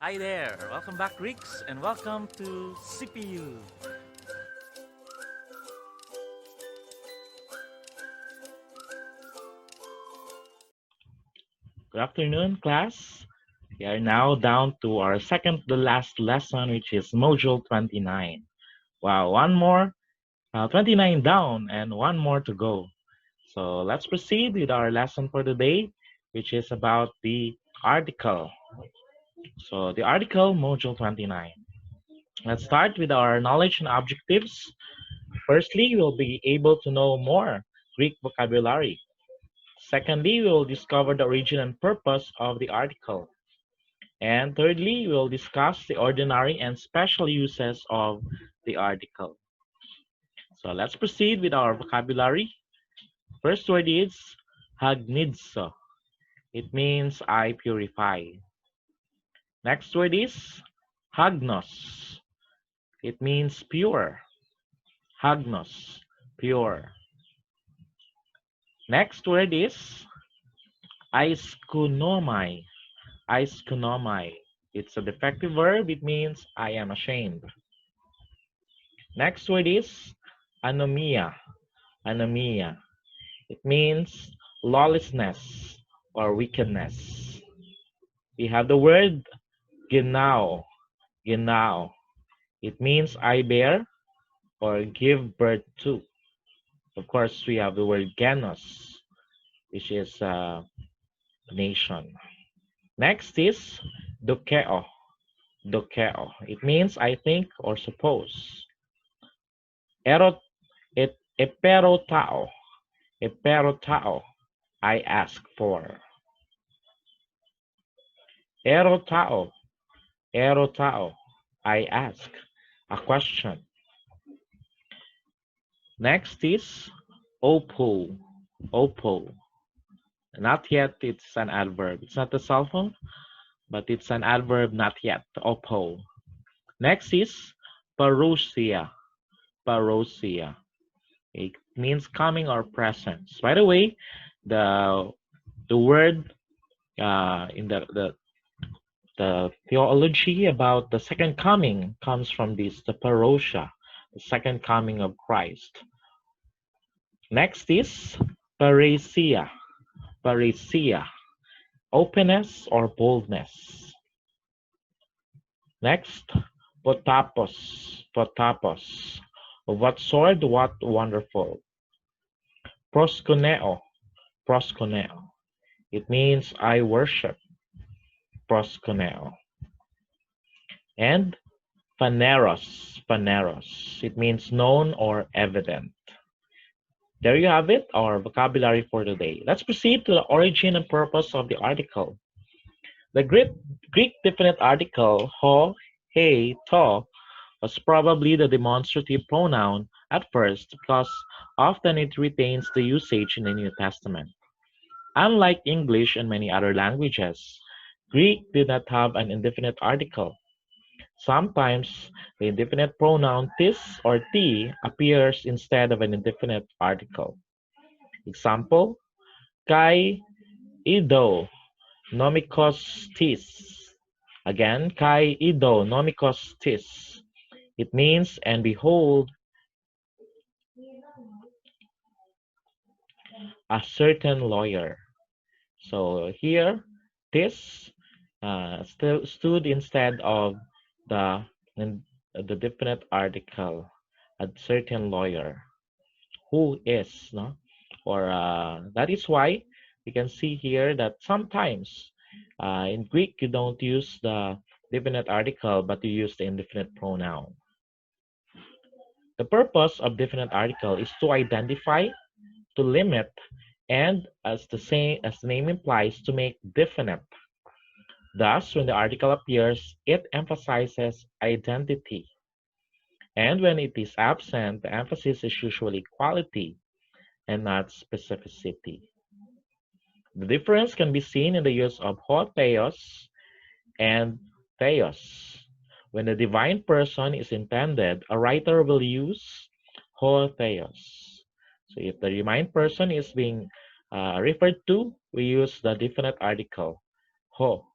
Hi there, welcome back Greeks and welcome to CPU. Good afternoon, class. We are now down to our second to last lesson, which is Module 29. Wow, one more, 29 down, and one more to go. So let's proceed with our lesson for today, which is about the article. So the article, Module 29. Let's start with our knowledge and objectives. Firstly, we'll be able to know more Greek vocabulary. Secondly, we will discover the origin and purpose of the article. And thirdly, we'll discuss the ordinary and special uses of the article. So let's proceed with our vocabulary. First word is hagnidso. It means I purify. Next word is hagnos. It means pure. Hagnos, pure. Next word is aiskunomai. Aiskunomai. It's a defective verb. It means I am ashamed. Next word is anomia. Anomia. It means lawlessness or wickedness. We have the word genau. Genau. It means I bear or give birth to. Of course, we have the word genos, which is nation. Next is dokeo. Dokeo. It means I think or suppose. Erot it epero tao. Epero tao. I ask for. Ero tao. Ero tao. I ask a question. Next is opo. Opo. Not yet, it's an adverb. It's not a cell phone, but it's an adverb not yet. Opo. Next is parousia. Parousia. It means coming or presence. By the way, the word in the theology about the second coming comes from this, the parousia, the second coming of Christ. Next is parousia. Parousia, openness or boldness. Next, potapos. Potapos. What sort, what wonderful. Proskuneo. Proskuneo. It means I worship. Proskuneo. And phaneros. Phaneros. It means known or evident. There you have it, our vocabulary for today. Let's proceed to the origin and purpose of the article. The Greek definite article ho, he, to was probably the demonstrative pronoun at first because often it retains the usage in the New Testament. Unlike English and many other languages, Greek did not have an indefinite article. Sometimes the indefinite pronoun tis or ti appears instead of an indefinite article. Example, kai ido nomikos tis. Again, kai ido nomikos tis. It means, and behold, a certain lawyer. So here, this still stood instead of the the definite article, a certain lawyer who is, no? Or that is why you can see here that sometimes in Greek you don't use the definite article, but you use the indefinite pronoun. The purpose of definite article is to identify, to limit, and as the name implies, to make definite. Thus, when the article appears, it emphasizes identity. And when it is absent, the emphasis is usually quality and not specificity. The difference can be seen in the use of ho theos and theos. When the divine person is intended, a writer will use ho theos. So if the divine person is being referred to, we use the definite article ho.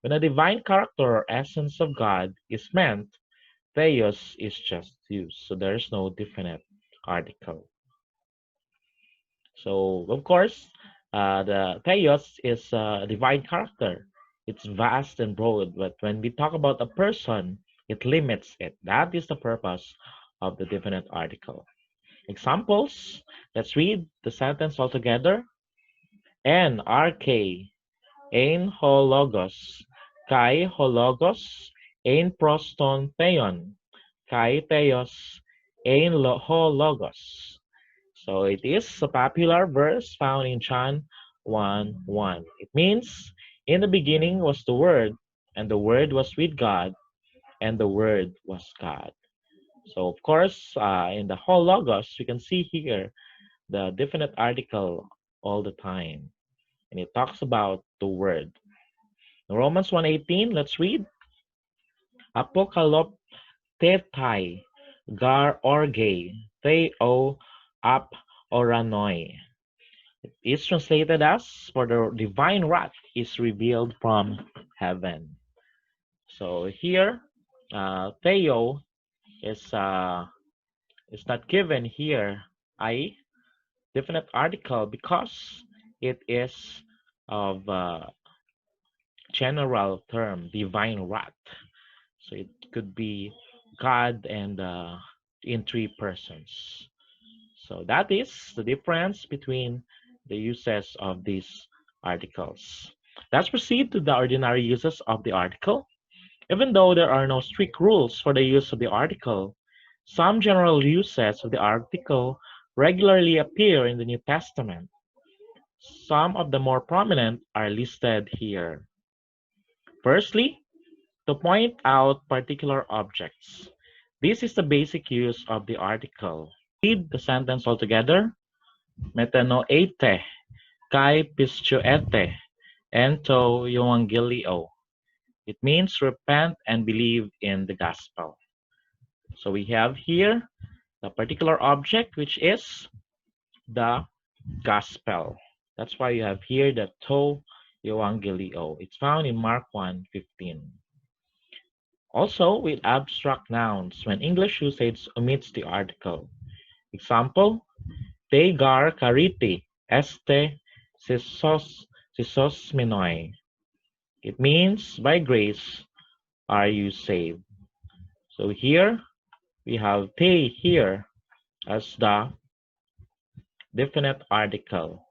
When a divine character or essence of God is meant, theos is just used. So there is no definite article. So, of course, the theos is a divine character. It's vast and broad, but when we talk about a person, it limits it. That is the purpose of the definite article. Examples, let's read the sentence altogether. NRK, ein ho logos, kai ho logos, ein proston theon, kai theos, ein ho logos. So it is a popular verse found in John 1:1. It means, in the beginning was the Word, and the Word was with God, and the Word was God. So, of course, in the whole Logos, we can see here the definite article all the time. And it talks about the Word. In Romans 1:18, let's read. Apokaloptetai, gar orge, theo ap oranoi. It is translated as, for the divine wrath is revealed from heaven. So here, theo is not given here, I definite article, because it is of general term, divine wrath. So it could be God and in three persons. So that is the difference between the uses of these articles. Let's proceed to the ordinary uses of the article. Even though there are no strict rules for the use of the article, some general uses of the article regularly appear in the New Testament. Some of the more prominent are listed here. Firstly, to point out particular objects. This is the basic use of the article. Read the sentence altogether. Metanoeite, kai pistuete, ento euangelio. It means repent and believe in the gospel. So we have here the particular object, which is the gospel. That's why you have here the to euangelio. It's found in Mark 1:15. Also, with abstract nouns, when English usage omits the article. Example, te gar kariti este sisosmenoi. It means, by grace are you saved. So here, we have te here as the definite article.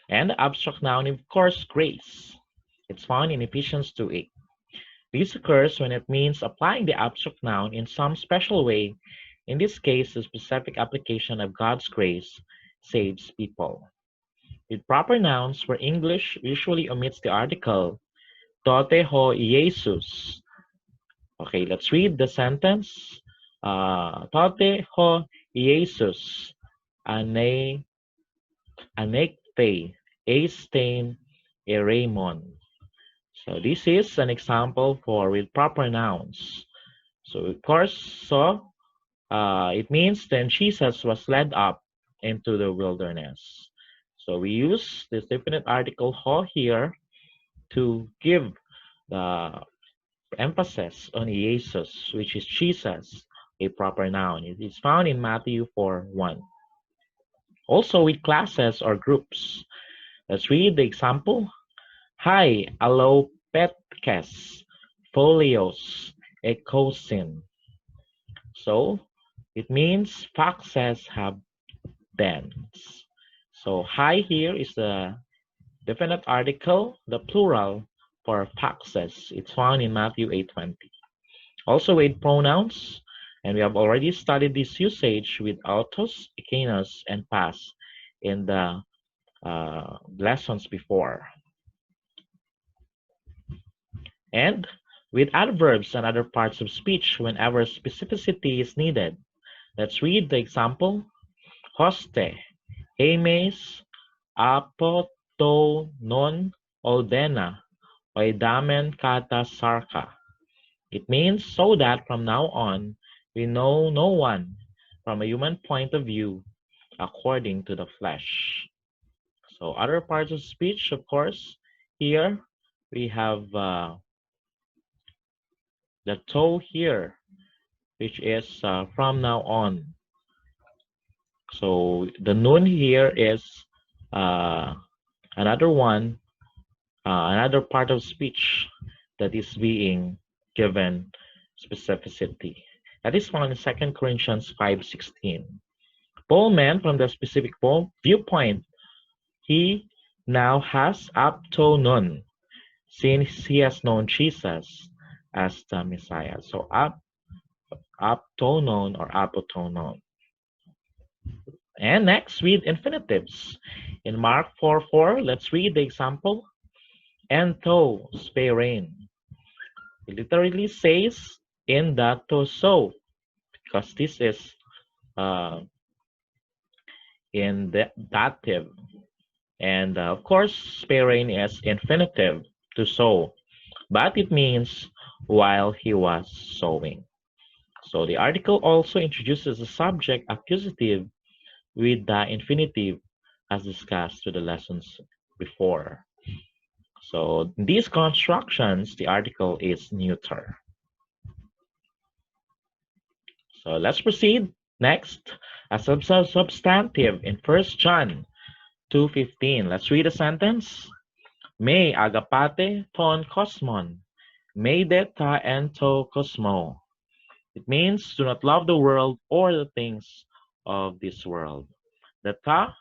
And the abstract noun, of course, grace. It's found in Ephesians 2:8. This occurs when it means applying the abstract noun in some special way. In this case, the specific application of God's grace saves people. With proper nouns where English usually omits the article, tote ho Jesus. Okay, let's read the sentence. Tote ho Jesus anekte eistain ereimon. So this is an example for with proper nouns. So of course, it means then Jesus was led up into the wilderness. So we use this definite article ho here to give the emphasis on Jesus, which is Jesus, a proper noun. It is found in Matthew 4:1. Also with classes or groups. Let's read the example. Hi, alopetkes, folios, ecosin. So it means foxes have dens. So hi here is the definite article, the plural for foxes. It's found in Matthew 8:20. Also with pronouns, and we have already studied this usage with autos, ekenos, and past in the lessons before. And with adverbs and other parts of speech whenever specificity is needed. Let's read the example. Hoste, emes, apotonon, oldena, oidamen kata sarka. It means so that from now on, we know no one from a human point of view according to the flesh. So other parts of speech, of course, here we have the to here, which is from now on. So the noon here is uh, another one, another part of speech that is being given specificity. That is found in 2 Corinthians 5:16. Paul meant from the specific viewpoint, he now has up to none, since he has known Jesus as the Messiah. So up to known or apotonon. And next, read infinitives. In Mark 4:4, let's read the example. Ento sperein. It literally says in that to so, because this is uh, in the dative. And of course, sperein is infinitive to sow, but it means while he was sowing. So the article also introduces the subject accusative with the infinitive as discussed to the lessons before. So in these constructions, the article is neuter. So let's proceed. Next, a substantive in 1 John 2:15. Let's read a sentence. Me agapate ton kosmon. Me deta ento kosmo. It means do not love the world or the things of this world. The ta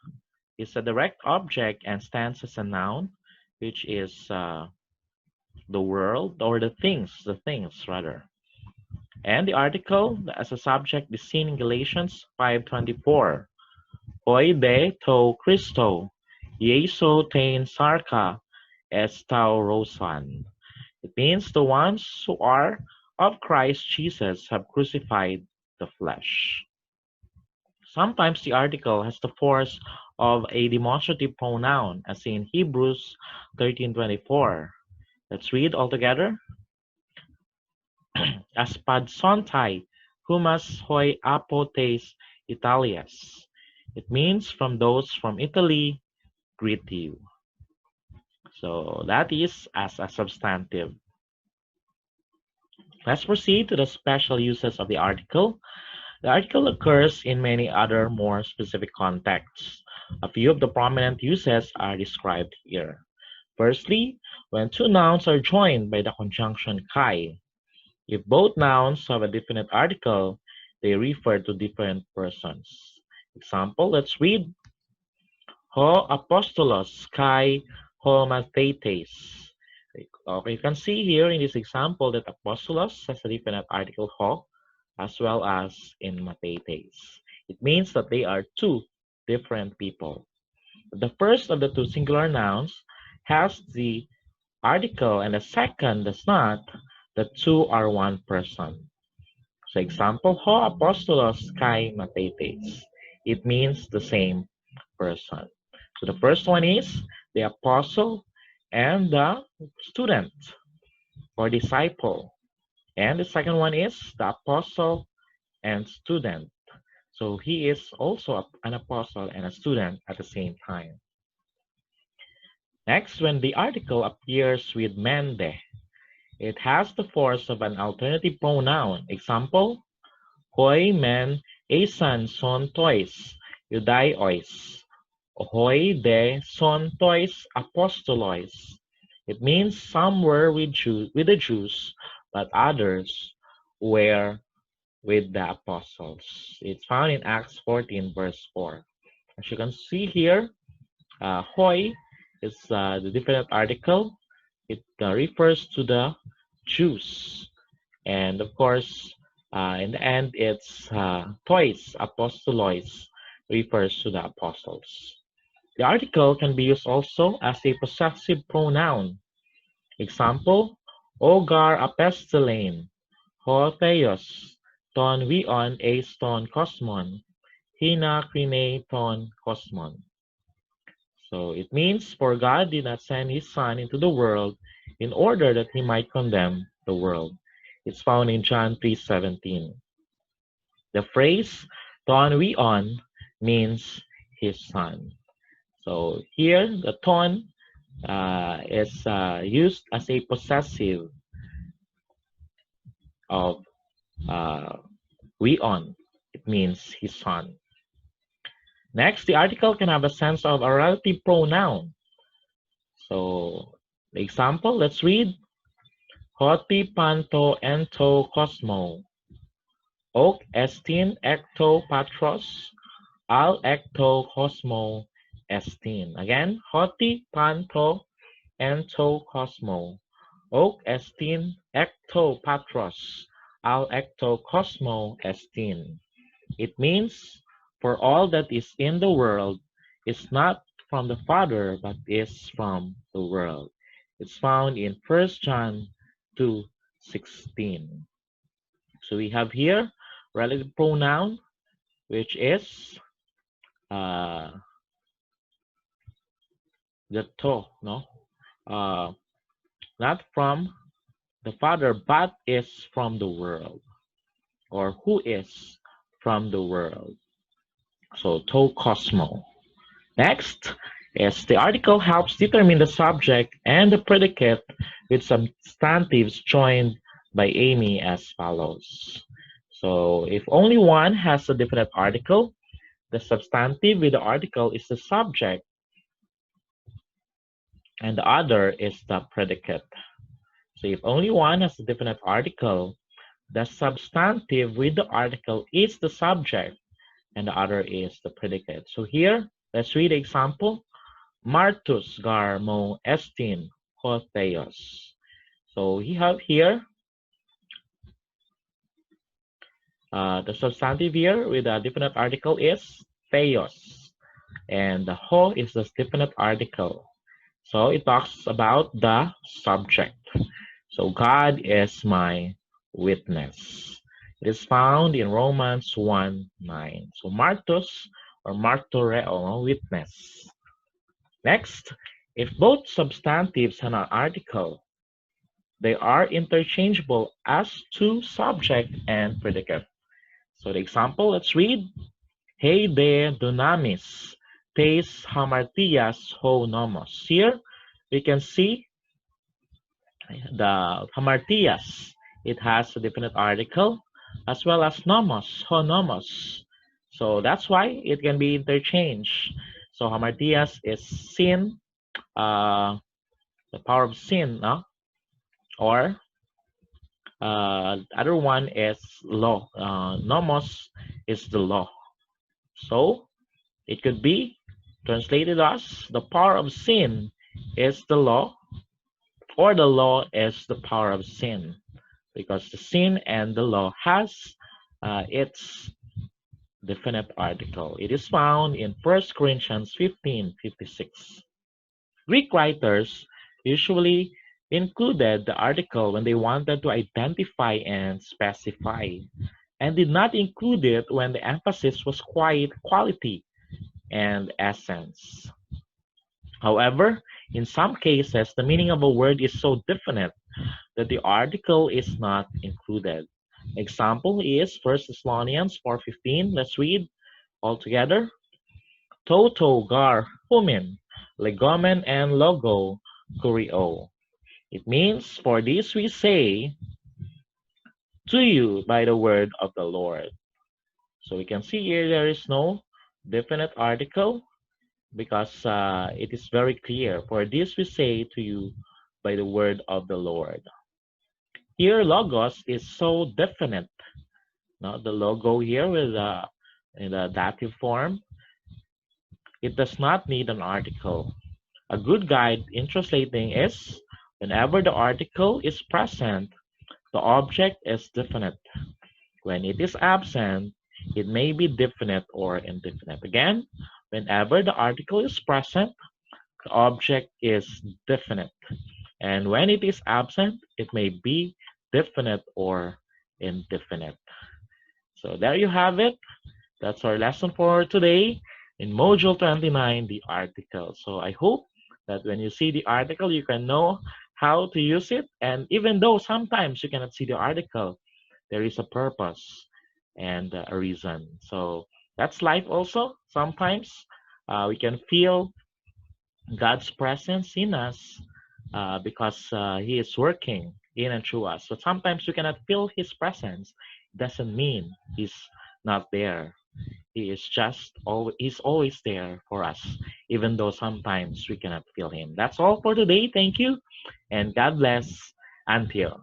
is a direct object and stands as a noun, which is the world or the things rather. And the article as a subject is seen in Galatians 5:24. Hoi de to Christo, Jesu tein sarka estau rosan. It means the ones who are of Christ Jesus have crucified the flesh. Sometimes the article has the force of a demonstrative pronoun, as in Hebrews 13:24. Let's read all together. Aspadsontai, humas hoi apotes Italias. It means from those from Italy greet you. So that is as a substantive. Let's proceed to the special uses of the article. The article occurs in many other more specific contexts. A few of the prominent uses are described here. Firstly, when two nouns are joined by the conjunction kai. If both nouns have a definite article, they refer to different persons. Example, let's read Ho apostolos kai ho mathetes. Okay, you can see here in this example that apostolos has a definite article ho as well as in mathetes. It means that they are two different people. The first of the two singular nouns has the article and the second does not. The two are one person. So example, ho apostolos kai mathetes. It means the same person. So the first one is the apostle and the student or disciple. And the second one is the apostle and student. So he is also an apostle and a student at the same time. Next, when the article appears with mende, it has the force of an alternative pronoun. Example, hoi men esan son tois, judaios. Hoi de son tois apostolois. It means some were with the Jews, but others were with the apostles. It's found in Acts 14, verse 4. As you can see here, hoi is the definite article. It refers to the Jews. And of course, in the end, it's tois, apostolois, refers to the apostles. The article can be used also as a possessive pronoun. Example, ogar apestelein, ho theos, ton vion eis ton kosmon, hina krine ton kosmon. So it means, for God did not send his Son into the world in order that he might condemn the world. It's found in John 3:17. The phrase ton vion means his son. So here the ton is used as a possessive of uh, we on. It means his son. Next, the article can have a sense of a relative pronoun. So, the example, let's read. Hoti panto ento cosmo. Ok estin ecto patros. Al ecto cosmo estin. Again, hoti panto ento cosmo. Ok estin ecto patros. Al ecto cosmo estin. It means, for all that is in the world is not from the Father, but is from the world. It's found in 1 John 2:16. So we have here relative pronoun, which is uh, the to, no? Uh, not from the Father, but is from the world, or who is from the world. So to cosmo. Next is the article helps determine the subject and the predicate with substantives joined by Amy as follows. So if only one has a definite article, the substantive with the article is the subject and the other is the predicate. So if only one has a definite article, the substantive with the article is the subject and the other is the predicate. So here, let's read the example. Martus garmo estin ho theos. So we have here the substantive here with a definite article is theos, and the ho is the definite article. So it talks about the subject. So God is my witness. It is found in Romans 1:9. So Martus or martoreo, witness. Next, if both substantives have an article, they are interchangeable as to subject and predicate. So the example, let's read. Hey de dunamis, tes hamartias ho nomos. Here we can see the hamartias. It has a definite article as well as nomos, ho nomos. So that's why it can be interchanged. So hamartias is sin, the power of sin, no? Or other one is law. Nomos is the law. So it could be translated as the power of sin is the law, or the law is the power of sin, because the sin and the law has its definite article. It is found in 1 Corinthians 15:56. Greek writers usually included the article when they wanted to identify and specify, and did not include it when the emphasis was quality and essence. However, in some cases, the meaning of a word is so definite that the article is not included. Example is 1 Thessalonians 4:15. Let's read all together. Toto gar humin, legomen and logo kurio. It means, for this we say to you by the word of the Lord. So we can see here there is no definite article because it is very clear. For this we say to you by the word of the Lord. Here, logos is so definite. No, the logo here with in the dative form, it does not need an article. A good guide in translating is whenever the article is present, the object is definite. When it is absent, it may be definite or indefinite. Again, whenever the article is present, the object is definite. And when it is absent, it may be definite or indefinite. So there you have it. That's our lesson for today in Module 29, the article. So I hope that when you see the article, you can know how to use it. And even though sometimes you cannot see the article, there is a purpose and a reason. So that's life also. Sometimes we can feel God's presence in us because He is working in and through us. So sometimes we cannot feel His presence. Doesn't mean He's not there. He is just always He's always there for us, even though sometimes we cannot feel Him. That's all for today. Thank you, and God bless. Until.